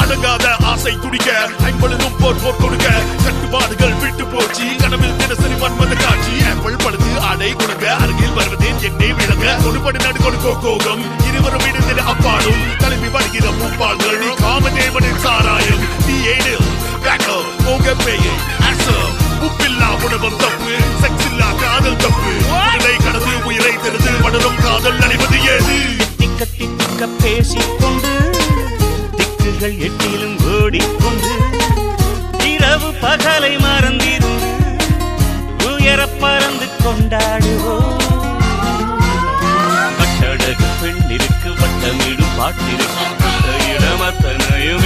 அடங்காத ஆசை துடிக்க ஐம்பொழுதும் போர் போர் கொடுக்க கட்டுப்பாடுகள் விட்டு போச்சு கனவில் தினசரி மன்மத காட்சி ஆப்பிள் படுத்து ஆடை கொடுக்க அருகில் வருவதேன் என்னை விளங்க கொடுபடி நடு கொடுக்கோ கோகம் இருவரும் இணைந்திட அப்பாடும் கிளம்பி வருகிற பூப்பாள்கள் நீ காமதேவனின் சாராயம் நீ ஏனில் பேக்கோ போக பேயை ஆசம் உப்பில்லா உணவம் தப்பு செக்ஸ் இல்லா காதல் தப்பு உடலை கடந்து உயிரை தெரிந்து வளரும் காதல் அடைவது ஏது திக்க திக்க பேசிக்கொண்டு திக்குகள் எட்டிலும் ஓடிக்கொண்டு இரவு பகலை மறந்திருந்து உயர பறந்து கொண்டாடுவோம் கட்டழகு பெண்ணிற்கு வட்டமிடும் பாட்டிற்கு இடமத்தனையும்